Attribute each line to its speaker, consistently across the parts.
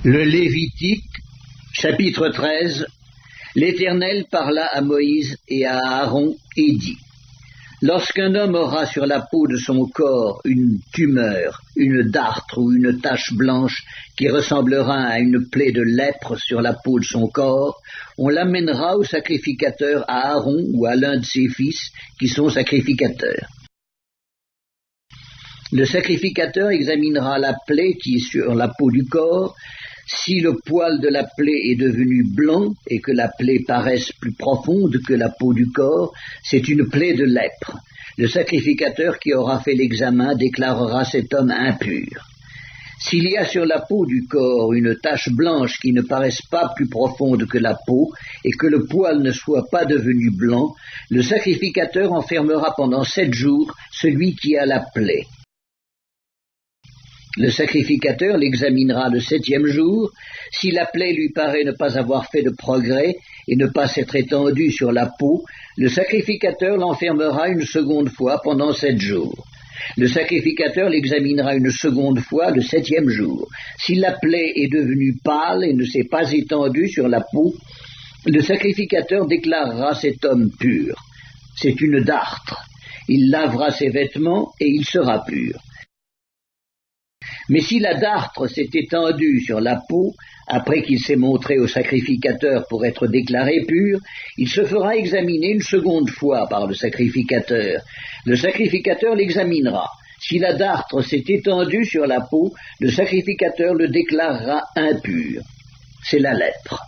Speaker 1: Le Lévitique, chapitre 13. L'Éternel parla à Moïse et à Aaron et dit: Lorsqu'un homme aura sur la peau de son corps une tumeur, une dartre ou une tache blanche qui ressemblera à une plaie de lèpre sur la peau de son corps, on l'amènera au sacrificateur à Aaron ou à l'un de ses fils qui sont sacrificateurs. Le sacrificateur examinera la plaie qui est sur la peau du corps. Si le poil de la plaie est devenu blanc et que la plaie paraisse plus profonde que la peau du corps, c'est une plaie de lèpre. Le sacrificateur qui aura fait l'examen déclarera cet homme impur. S'il y a sur la peau du corps une tache blanche qui ne paraisse pas plus profonde que la peau et que le poil ne soit pas devenu blanc, le sacrificateur enfermera pendant 7 jours celui qui a la plaie. Le sacrificateur l'examinera le 7e jour. Si la plaie lui paraît ne pas avoir fait de progrès et ne pas s'être étendue sur la peau, le sacrificateur l'enfermera une seconde fois pendant 7 jours. Le sacrificateur l'examinera une seconde fois le 7e jour. Si la plaie est devenue pâle et ne s'est pas étendue sur la peau, le sacrificateur déclarera cet homme pur. C'est une dartre. Il lavera ses vêtements et il sera pur. Mais si la dartre s'est étendue sur la peau, après qu'il s'est montré au sacrificateur pour être déclaré pur, il se fera examiner une seconde fois par le sacrificateur. Le sacrificateur l'examinera. Si la dartre s'est étendue sur la peau, le sacrificateur le déclarera impur. C'est la lèpre.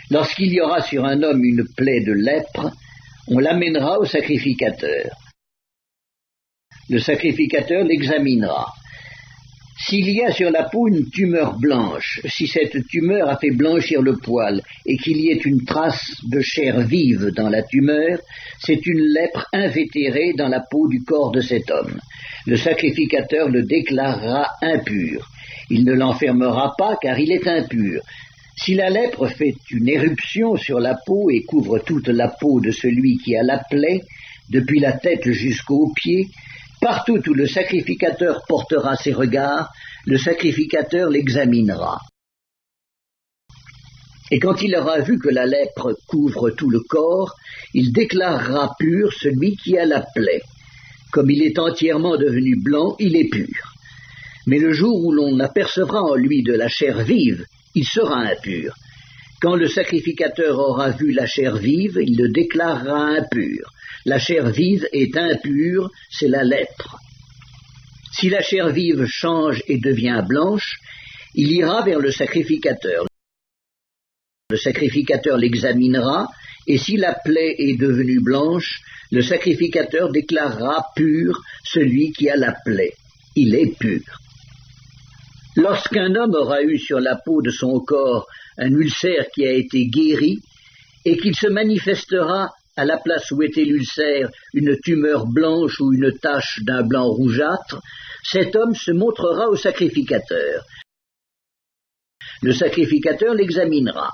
Speaker 1: Lorsqu'il y aura sur un homme une plaie de lèpre, on l'amènera au sacrificateur. Le sacrificateur l'examinera. S'il y a sur la peau une tumeur blanche, si cette tumeur a fait blanchir le poil et qu'il y ait une trace de chair vive dans la tumeur, c'est une lèpre invétérée dans la peau du corps de cet homme. Le sacrificateur le déclarera impur. Il ne l'enfermera pas car il est impur. Si la lèpre fait une éruption sur la peau et couvre toute la peau de celui qui a la plaie, depuis la tête jusqu'aux pieds, partout où le sacrificateur portera ses regards, le sacrificateur l'examinera. Et quand il aura vu que la lèpre couvre tout le corps, il déclarera pur celui qui a la plaie. Comme il est entièrement devenu blanc, il est pur. Mais le jour où l'on apercevra en lui de la chair vive, il sera impur. Quand le sacrificateur aura vu la chair vive, il le déclarera impur. La chair vive est impure, c'est la lèpre. Si la chair vive change et devient blanche, il ira vers le sacrificateur. Le sacrificateur l'examinera, et si la plaie est devenue blanche, le sacrificateur déclarera pur celui qui a la plaie. Il est pur. Lorsqu'un homme aura eu sur la peau de son corps un ulcère qui a été guéri, et qu'il se manifestera à la place où était l'ulcère une tumeur blanche ou une tache d'un blanc rougeâtre, cet homme se montrera au sacrificateur. Le sacrificateur l'examinera.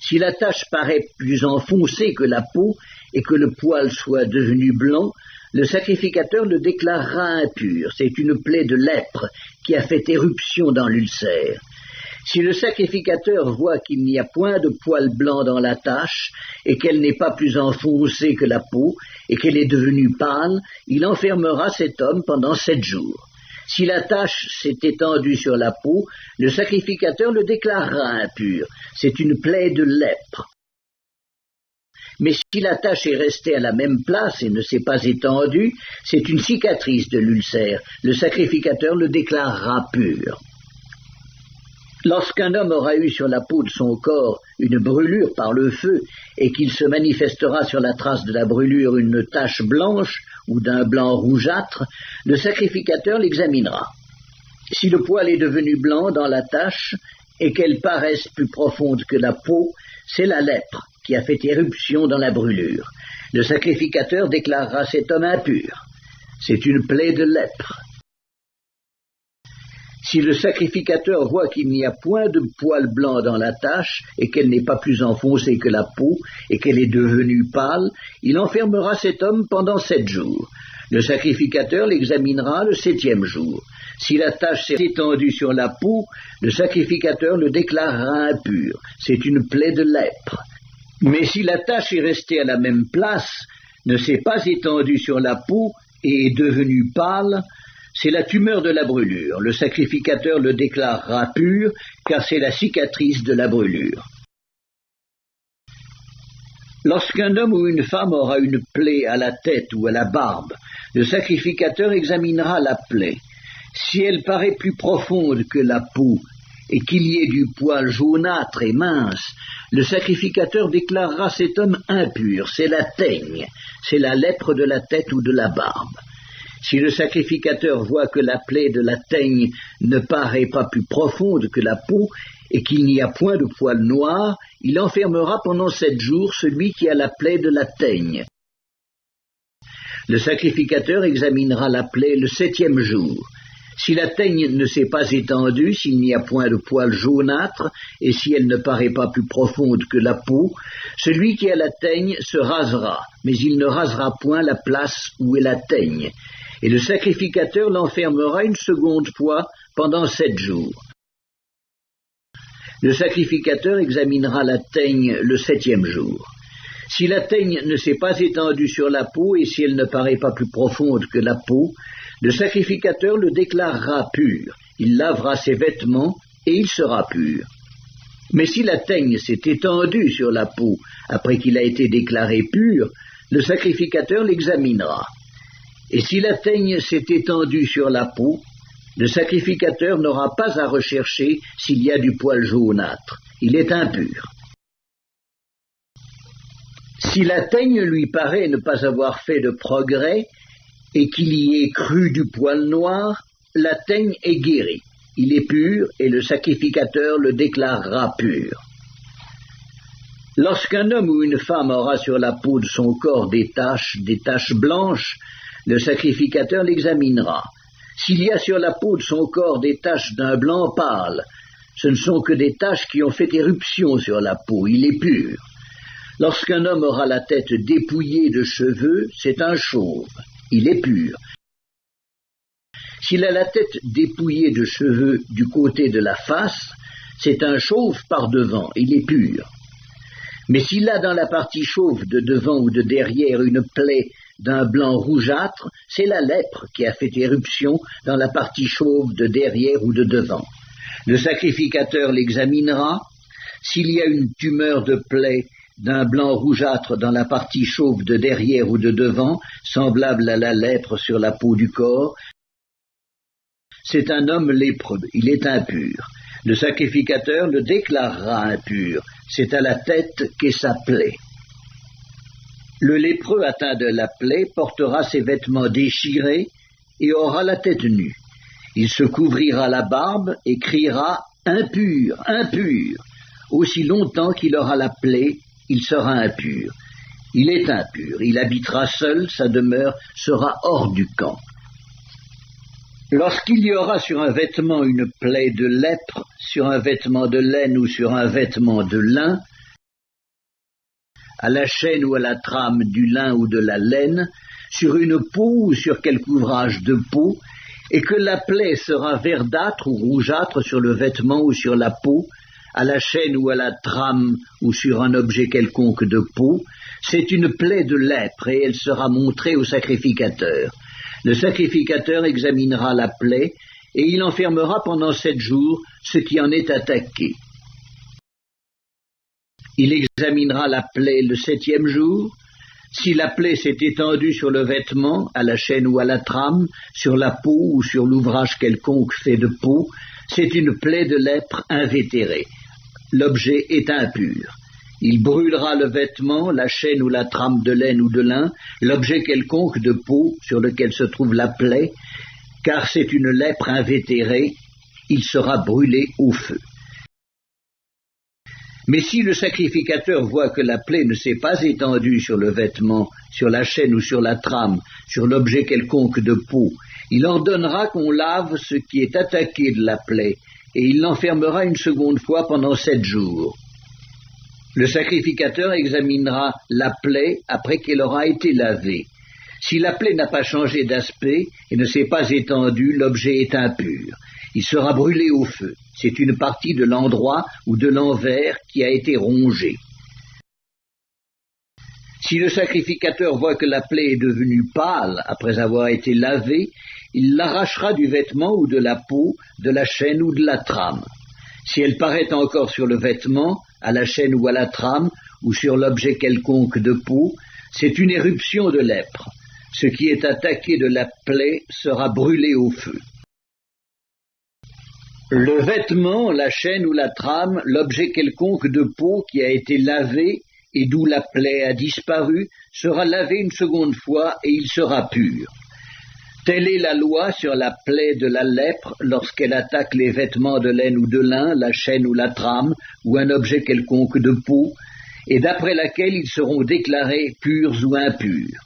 Speaker 1: Si la tache paraît plus enfoncée que la peau et que le poil soit devenu blanc, le sacrificateur le déclarera impur. C'est une plaie de lèpre qui a fait éruption dans l'ulcère. Si le sacrificateur voit qu'il n'y a point de poil blanc dans la tache, et qu'elle n'est pas plus enfoncée que la peau, et qu'elle est devenue pâle, il enfermera cet homme pendant 7 jours. Si la tache s'est étendue sur la peau, le sacrificateur le déclarera impur. C'est une plaie de lèpre. Mais si la tache est restée à la même place et ne s'est pas étendue, c'est une cicatrice de l'ulcère. Le sacrificateur le déclarera pur. Lorsqu'un homme aura eu sur la peau de son corps une brûlure par le feu et qu'il se manifestera sur la trace de la brûlure une tache blanche ou d'un blanc rougeâtre, le sacrificateur l'examinera. Si le poil est devenu blanc dans la tache et qu'elle paraisse plus profonde que la peau, c'est la lèpre qui a fait éruption dans la brûlure. Le sacrificateur déclarera cet homme impur. C'est une plaie de lèpre. Si le sacrificateur voit qu'il n'y a point de poil blanc dans la tache et qu'elle n'est pas plus enfoncée que la peau et qu'elle est devenue pâle, il enfermera cet homme pendant 7 jours. Le sacrificateur l'examinera le 7e jour. Si la tache s'est étendue sur la peau, le sacrificateur le déclarera impur. C'est une plaie de lèpre. Mais si la tache est restée à la même place, ne s'est pas étendue sur la peau et est devenue pâle, c'est la tumeur de la brûlure. Le sacrificateur le déclarera pur, car c'est la cicatrice de la brûlure. Lorsqu'un homme ou une femme aura une plaie à la tête ou à la barbe, le sacrificateur examinera la plaie. Si elle paraît plus profonde que la peau et qu'il y ait du poil jaunâtre et mince, le sacrificateur déclarera cet homme impur. C'est la teigne, c'est la lèpre de la tête ou de la barbe. Si le sacrificateur voit que la plaie de la teigne ne paraît pas plus profonde que la peau et qu'il n'y a point de poil noir, il enfermera pendant 7 jours celui qui a la plaie de la teigne. Le sacrificateur examinera la plaie le 7e jour. Si la teigne ne s'est pas étendue, s'il n'y a point de poil jaunâtre, et si elle ne paraît pas plus profonde que la peau, celui qui a la teigne se rasera, mais il ne rasera point la place où est la teigne. Et le sacrificateur l'enfermera une seconde fois pendant 7 jours. Le sacrificateur examinera la teigne le 7e jour. Si la teigne ne s'est pas étendue sur la peau et si elle ne paraît pas plus profonde que la peau, le sacrificateur le déclarera pur. Il lavera ses vêtements et il sera pur. Mais si la teigne s'est étendue sur la peau après qu'il a été déclaré pur, le sacrificateur l'examinera. Et si la teigne s'est étendue sur la peau, le sacrificateur n'aura pas à rechercher s'il y a du poil jaunâtre. Il est impur. Si la teigne lui paraît ne pas avoir fait de progrès et qu'il y ait cru du poil noir, la teigne est guérie. Il est pur et le sacrificateur le déclarera pur. Lorsqu'un homme ou une femme aura sur la peau de son corps des taches blanches, le sacrificateur l'examinera. S'il y a sur la peau de son corps des taches d'un blanc pâle, ce ne sont que des taches qui ont fait éruption sur la peau, il est pur. Lorsqu'un homme aura la tête dépouillée de cheveux, c'est un chauve, il est pur. S'il a la tête dépouillée de cheveux du côté de la face, c'est un chauve par devant, il est pur. Mais s'il a dans la partie chauve de devant ou de derrière une plaie d'un blanc rougeâtre, c'est la lèpre qui a fait éruption dans la partie chauve de derrière ou de devant. Le sacrificateur l'examinera. S'il y a une tumeur de plaie d'un blanc rougeâtre dans la partie chauve de derrière ou de devant, semblable à la lèpre sur la peau du corps, c'est un homme lépreux, il est impur. Le sacrificateur le déclarera impur, c'est à la tête qu'est sa plaie. Le lépreux atteint de la plaie portera ses vêtements déchirés et aura la tête nue. Il se couvrira la barbe et criera « Impur, impur !» Aussi longtemps qu'il aura la plaie, il sera impur. Il est impur, il habitera seul, sa demeure sera hors du camp. Lorsqu'il y aura sur un vêtement une plaie de lèpre, sur un vêtement de laine ou sur un vêtement de lin, à la chaîne ou à la trame du lin ou de la laine, sur une peau ou sur quelque ouvrage de peau, et que la plaie sera verdâtre ou rougeâtre sur le vêtement ou sur la peau, à la chaîne ou à la trame ou sur un objet quelconque de peau, c'est une plaie de lèpre et elle sera montrée au sacrificateur. Le sacrificateur examinera la plaie et il enfermera pendant 7 jours ce qui en est attaqué. Il examinera la plaie le 7e jour. Si la plaie s'est étendue sur le vêtement, à la chaîne ou à la trame, sur la peau ou sur l'ouvrage quelconque fait de peau, c'est une plaie de lèpre invétérée. L'objet est impur. Il brûlera le vêtement, la chaîne ou la trame de laine ou de lin, l'objet quelconque de peau sur lequel se trouve la plaie, car c'est une lèpre invétérée, il sera brûlé au feu. Mais si le sacrificateur voit que la plaie ne s'est pas étendue sur le vêtement, sur la chaîne ou sur la trame, sur l'objet quelconque de peau, il ordonnera qu'on lave ce qui est attaqué de la plaie, et il l'enfermera une seconde fois pendant 7 jours. Le sacrificateur examinera la plaie après qu'elle aura été lavée. Si la plaie n'a pas changé d'aspect et ne s'est pas étendue, l'objet est impur. Il sera brûlé au feu. C'est une partie de l'endroit ou de l'envers qui a été rongée. Si le sacrificateur voit que la plaie est devenue pâle après avoir été lavée, il l'arrachera du vêtement ou de la peau, de la chaîne ou de la trame. Si elle paraît encore sur le vêtement, à la chaîne ou à la trame, ou sur l'objet quelconque de peau, c'est une éruption de lèpre. Ce qui est attaqué de la plaie sera brûlé au feu. Le vêtement, la chaîne ou la trame, l'objet quelconque de peau qui a été lavé et d'où la plaie a disparu, sera lavé une seconde fois et il sera pur. Telle est la loi sur la plaie de la lèpre lorsqu'elle attaque les vêtements de laine ou de lin, la chaîne ou la trame, ou un objet quelconque de peau, et d'après laquelle ils seront déclarés purs ou impurs.